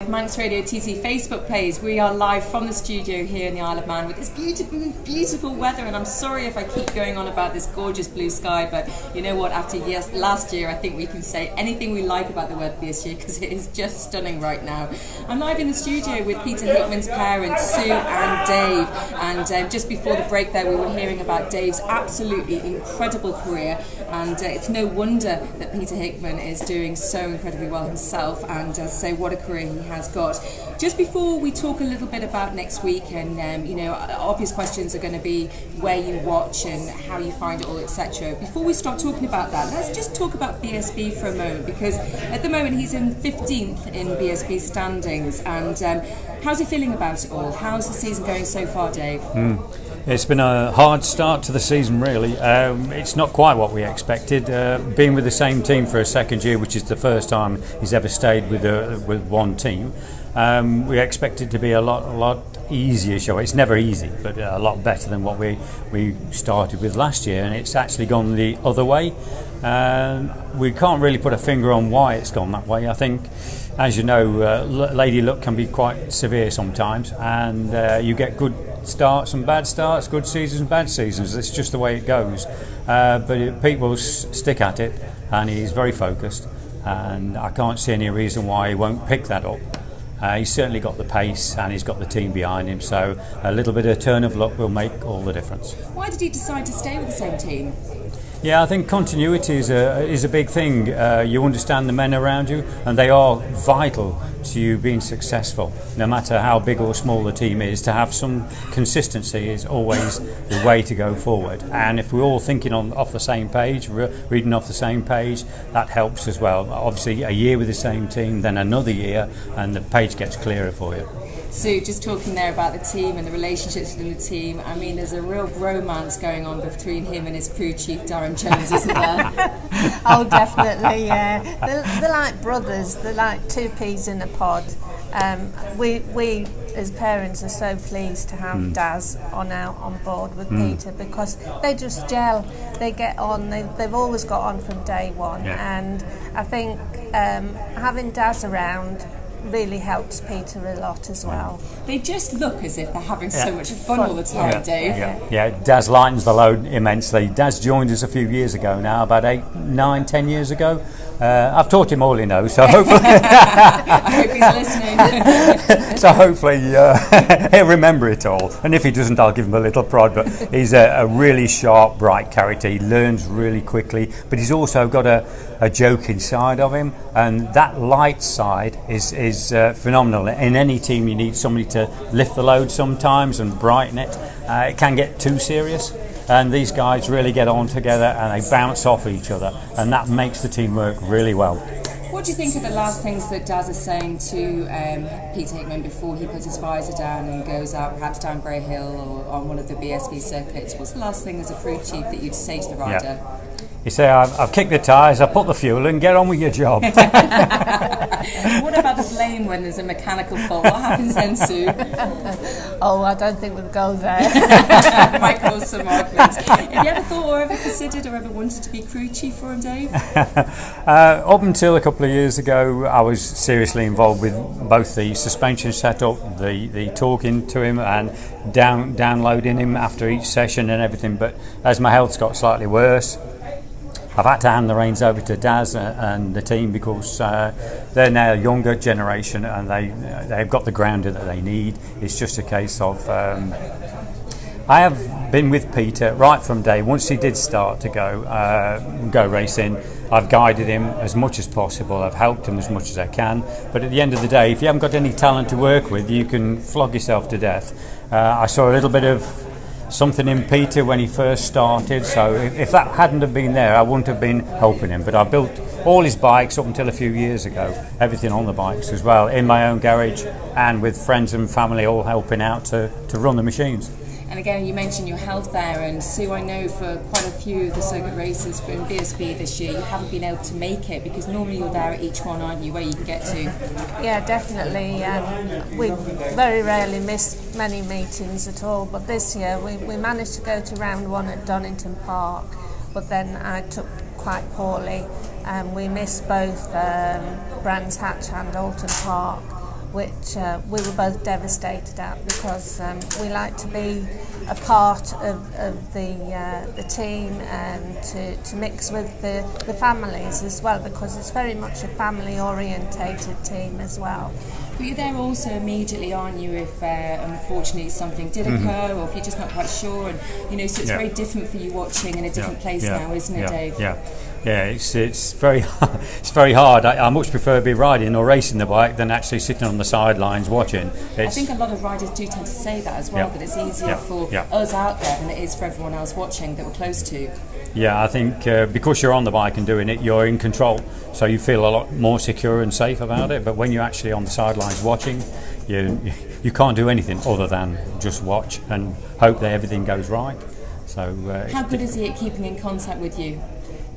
Manx RadioTT Facebook page. We are live from the studio here in the Isle of Man with this beautiful, beautiful weather, and I'm sorry if I keep going on about this gorgeous blue sky, but you know what, after last year I think we can say anything we like about the weather this year because it is just stunning right now. I'm live in the studio with Peter Hickman's parents, Sue and Dave, and just before the break there we were hearing about Dave's absolutely incredible career, and it's no wonder that Peter Hickman is doing so incredibly well himself, and say what a career he has got. Just before we talk a little bit about next week, and you know, obvious questions are going to be where you watch and how you find it all, etc. Before we start talking about that, let's just talk about BSB for a moment, because at the moment he's in 15th in BSB standings, and how's he feeling about it all? How's the season going so far, Dave? It's been a hard start to the season, really. It's not quite what we expected. Being with the same team for a second year, which is the first time he's ever stayed with one team, we expect it to be a lot easier show. It's never easy, but a lot better than what we started with last year, and it's actually gone the other way. We can't really put a finger on why it's gone that way. I think, as you know, lady luck can be quite severe sometimes, and you get good starts and bad starts, good seasons and bad seasons. It's just the way it goes. But Pete will stick at it, and he's very focused, and I can't see any reason why he won't pick that up. He's certainly got the pace, and he's got the team behind him, so a little bit of turn of luck will make all the difference. Why did he decide to stay with the same team? Yeah, I think continuity is a big thing. You understand the men around you, and they are vital to you being successful. No matter how big or small the team is, to have some consistency is always the way to go forward. And if we're all thinking off the same page, reading off the same page, that helps as well. Obviously, a year with the same team, then another year, and the page gets clearer for you. Sue, just talking there about the team and the relationships within the team, I mean, there's a real bromance going on between him and his crew chief, Darren Jones, isn't there? Oh, definitely, yeah. They're like brothers, they're like two peas in a pod. We as parents are so pleased to have Daz on board with Peter, because they just gel, they get on, they've always got on from day one, and I think having Daz around really helps Peter a lot as well. They just look as if they're having so much fun all the time, Dave. Yeah, Daz lightens the load immensely. Daz joined us a few years ago now, about 8, 9, 10 years ago. I've taught him all he knows, so hopefully I hope he's listening. So hopefully he'll remember it all, and if he doesn't, I'll give him a little prod. But he's a really sharp, bright character. He learns really quickly, but he's also got a joking side of him, and that light side is phenomenal. In any team you need somebody to lift the load sometimes and brighten it. It can get too serious, and these guys really get on together and they bounce off each other, and that makes the team work really well. What do you think of the last things that Daz is saying to Peter Hickman before he puts his visor down and goes out, perhaps down Grey Hill or on one of the BSB circuits? What's the last thing as a crew chief that you'd say to the rider? You say, I've kicked the tyres, I've put the fuel in, get on with your job. What about the blame when there's a mechanical fault? What happens then, Sue? Oh, I don't think we'll go there. Might cause some arguments. Have you ever thought or ever considered or ever wanted to be crew chief for him, Dave? Up until a couple of years ago, I was seriously involved with both the suspension setup, the talking to him and downloading him after each session and everything. But as my health's got slightly worse, I've had to hand the reins over to Daz and the team, because they're now a younger generation and they've got the grounder that they need. It's just a case of I have been with Peter right from day. Once he did start to go racing, I've guided him as much as possible. I've helped him as much as I can. But at the end of the day, if you haven't got any talent to work with, you can flog yourself to death. I saw a little bit of something in Peter when he first started, so if that hadn't have been there, I wouldn't have been helping him. But I built all his bikes up until a few years ago, everything on the bikes as well, in my own garage and with friends and family all helping out to run the machines. And again, you mentioned your health there, and Sue, I know for quite a few of the circuit races in BSB this year, you haven't been able to make it, because normally you're there at each one, aren't you, where you can get to? Yeah, definitely. We very rarely miss many meetings at all, but this year we managed to go to round one at Donington Park, but then I took quite poorly, and we missed both Brands Hatch and Alton Park. which we were both devastated at, because we like to be a part of the team and to mix with the families as well, because it's very much a family orientated team as well. But you're there also immediately, aren't you, if unfortunately something did occur, or if you're just not quite sure, and so it's very different for you watching in a different place now, isn't it, Dave? Yeah, it's very it's very hard. I much prefer to be riding or racing the bike than actually sitting on the sidelines watching. I think a lot of riders do tend to say that as well, that it's easier for us out there than it is for everyone else watching that we're close to. Yeah, I think because you're on the bike and doing it, you're in control, so you feel a lot more secure and safe about it. But when you're actually on the sidelines watching, you can't do anything other than just watch and hope that everything goes right. So how good is he at keeping in contact with you?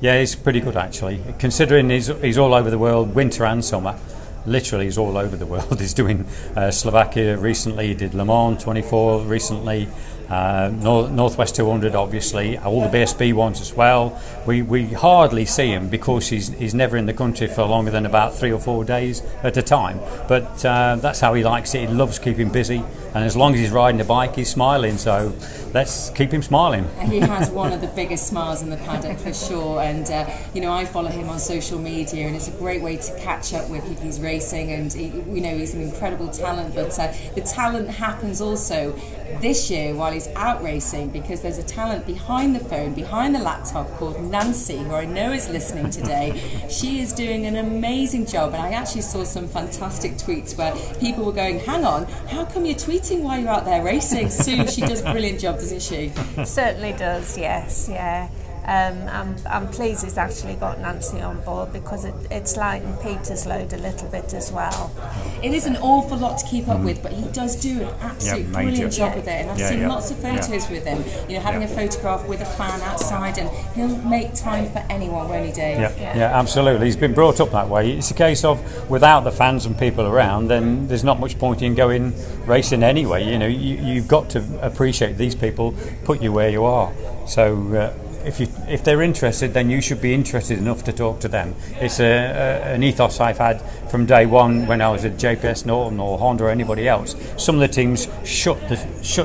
Yeah, he's pretty good actually. Considering he's all over the world, winter and summer. Literally, he's all over the world. He's doing Slovakia recently. He did Le Mans 24 recently. Northwest 200, obviously, all the BSB ones as well. We hardly see him because he's never in the country for longer than about 3 or 4 days at a time. But that's how he likes it. He loves keeping busy, and as long as he's riding the bike, he's smiling. So let's keep him smiling. He has one of the biggest smiles in the paddock for sure, and I follow him on social media, and it's a great way to catch up with if he's racing, and he's an incredible talent. But the talent happens also this year while he's out racing, because there's a talent behind the phone, behind the laptop, called Nancy, who I know is listening today. She is doing an amazing job, and I actually saw some fantastic tweets where people were going, hang on, how come you're tweeting while you're out there racing? Sue, she does a brilliant job, doesn't she? Certainly does, yes, yeah. I'm pleased he's actually got Nancy on board, because it's lightened Peter's load a little bit as well. It is an awful lot to keep up with, but he does do an absolute brilliant job with it, and I've seen lots of photos with him, having a photograph with a fan outside, and he'll make time for anyone, won't he, Dave? Yeah, absolutely. He's been brought up that way. It's a case of without the fans and people around, then there's not much point in going racing anyway. You've got to appreciate these people put you where you are. So if they're interested, then you should be interested enough to talk to them. It's an ethos I've had from day one when I was at JPS Norton or Honda or anybody else. Some of the teams shut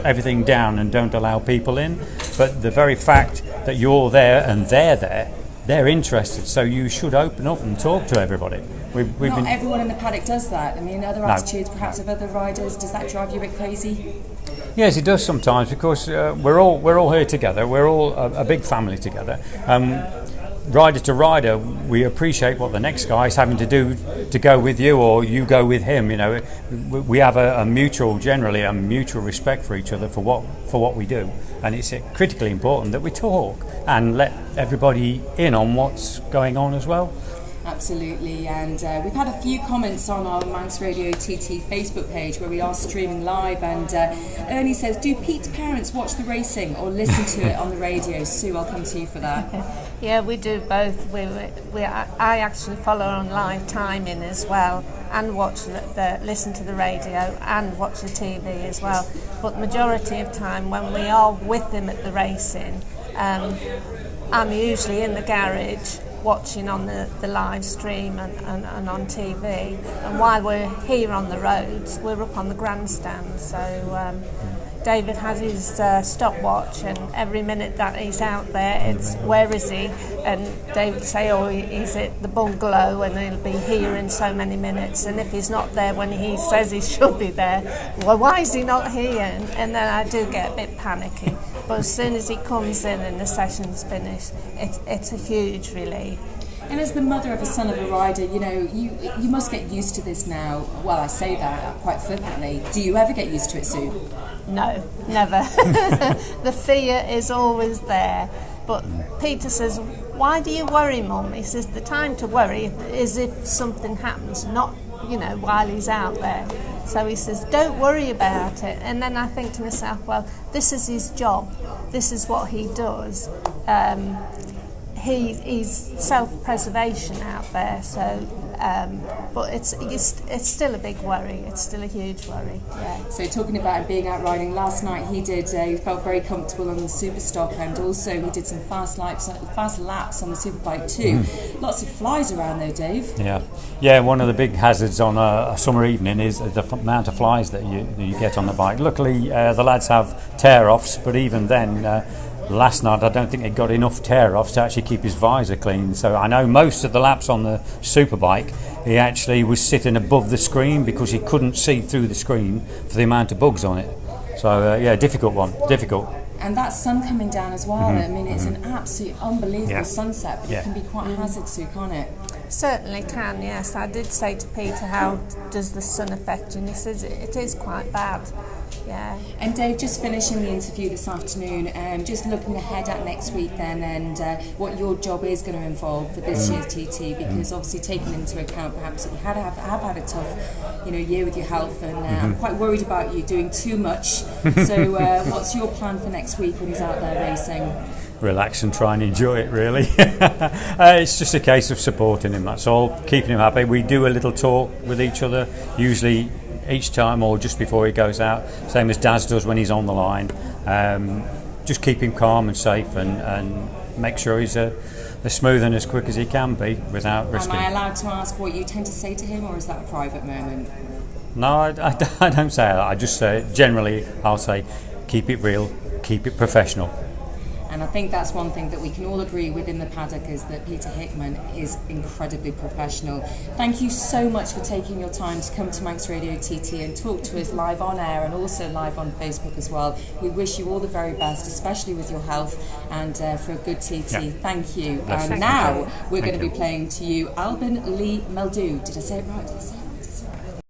everything down and don't allow people in, but the very fact that you're there and they're there, they're interested, so you should open up and talk to everybody. Not everyone in the paddock does that. I mean, other attitudes perhaps of other riders, does that drive you a bit crazy? Yes, it does sometimes, because we're all here together. We're all a big family together. Rider to rider, we appreciate what the next guy is having to do to go with you, or you go with him. We have a mutual respect for each other for what we do, and it's critically important that we talk and let everybody in on what's going on as well. Absolutely, and we've had a few comments on our Manx RadioTT Facebook page where we are streaming live, and Ernie says, do Pete's parents watch the racing or listen to it on the radio? Sue, I'll come to you for that. Yeah, we do both. I actually follow on live timing as well, and listen to the radio and watch the TV as well. But the majority of time when we are with them at the racing, I'm usually in the garage watching on the live stream and on TV, and while we're here on the roads, we're up on the grandstand. So David has his stopwatch, and every minute that he's out there, it's where is he? And David will say, oh, he's at the bungalow and he'll be here in so many minutes, and if he's not there when he says he should be there, well, why is he not here? And then I do get a bit panicky. But as soon as he comes in and the session's finished, it's a huge relief. And as the mother of a son of a rider, you must get used to this now. Well, I say that quite flippantly. Do you ever get used to it, Sue? No, never. The fear is always there. But Peter says, why do you worry, Mum? He says, the time to worry is if something happens, not, while he's out there. So he says, don't worry about it. And then I think to myself, well, this is his job. This is what he does. He's self-preservation out there. So But it's still a big worry. It's still a huge worry. Yeah. So talking about being out riding, last night he felt very comfortable on the Superstock, and also he did some fast laps on the Superbike too. Lots of flies around though, Dave. Yeah. One of the big hazards on a summer evening is the amount of flies that you get on the bike. Luckily, the lads have tear-offs, but even then. Last night I don't think he got enough tear-offs to actually keep his visor clean, so I know most of the laps on the Superbike he actually was sitting above the screen because he couldn't see through the screen for the amount of bugs on it. So difficult. And that sun coming down as well. I mean, it's an absolute unbelievable sunset, but it can be quite hazard, Sue, can't it? Certainly can, yes. I did say to Peter, how does the sun affect you? And he says it is quite bad. Yeah. And Dave, just finishing the interview this afternoon, just looking ahead at next week then, and what your job is going to involve for this year's TT, because obviously taking into account perhaps that you have had a tough, year with your health, and I'm quite worried about you doing too much. So what's your plan for next week when he's out there racing? Relax and try and enjoy it, really. It's just a case of supporting him, that's all, keeping him happy. We do a little talk with each other, usually each time or just before he goes out, same as Daz does when he's on the line. Just keep him calm and safe, and make sure he's as smooth and as quick as he can be without risking. Am I allowed to ask what you tend to say to him, or is that a private moment? No, I don't say that. I just say, generally, I'll say, keep it real, keep it professional. And I think that's one thing that we can all agree within the paddock, is that Peter Hickman is incredibly professional. Thank you so much for taking your time to come to Manx RadioTT and talk to us live on air and also live on Facebook as well. We wish you all the very best, especially with your health, and for a good TT. Yeah. Thank you. And now we're going to be playing to you Albin Lee Meldu. Did I say it right?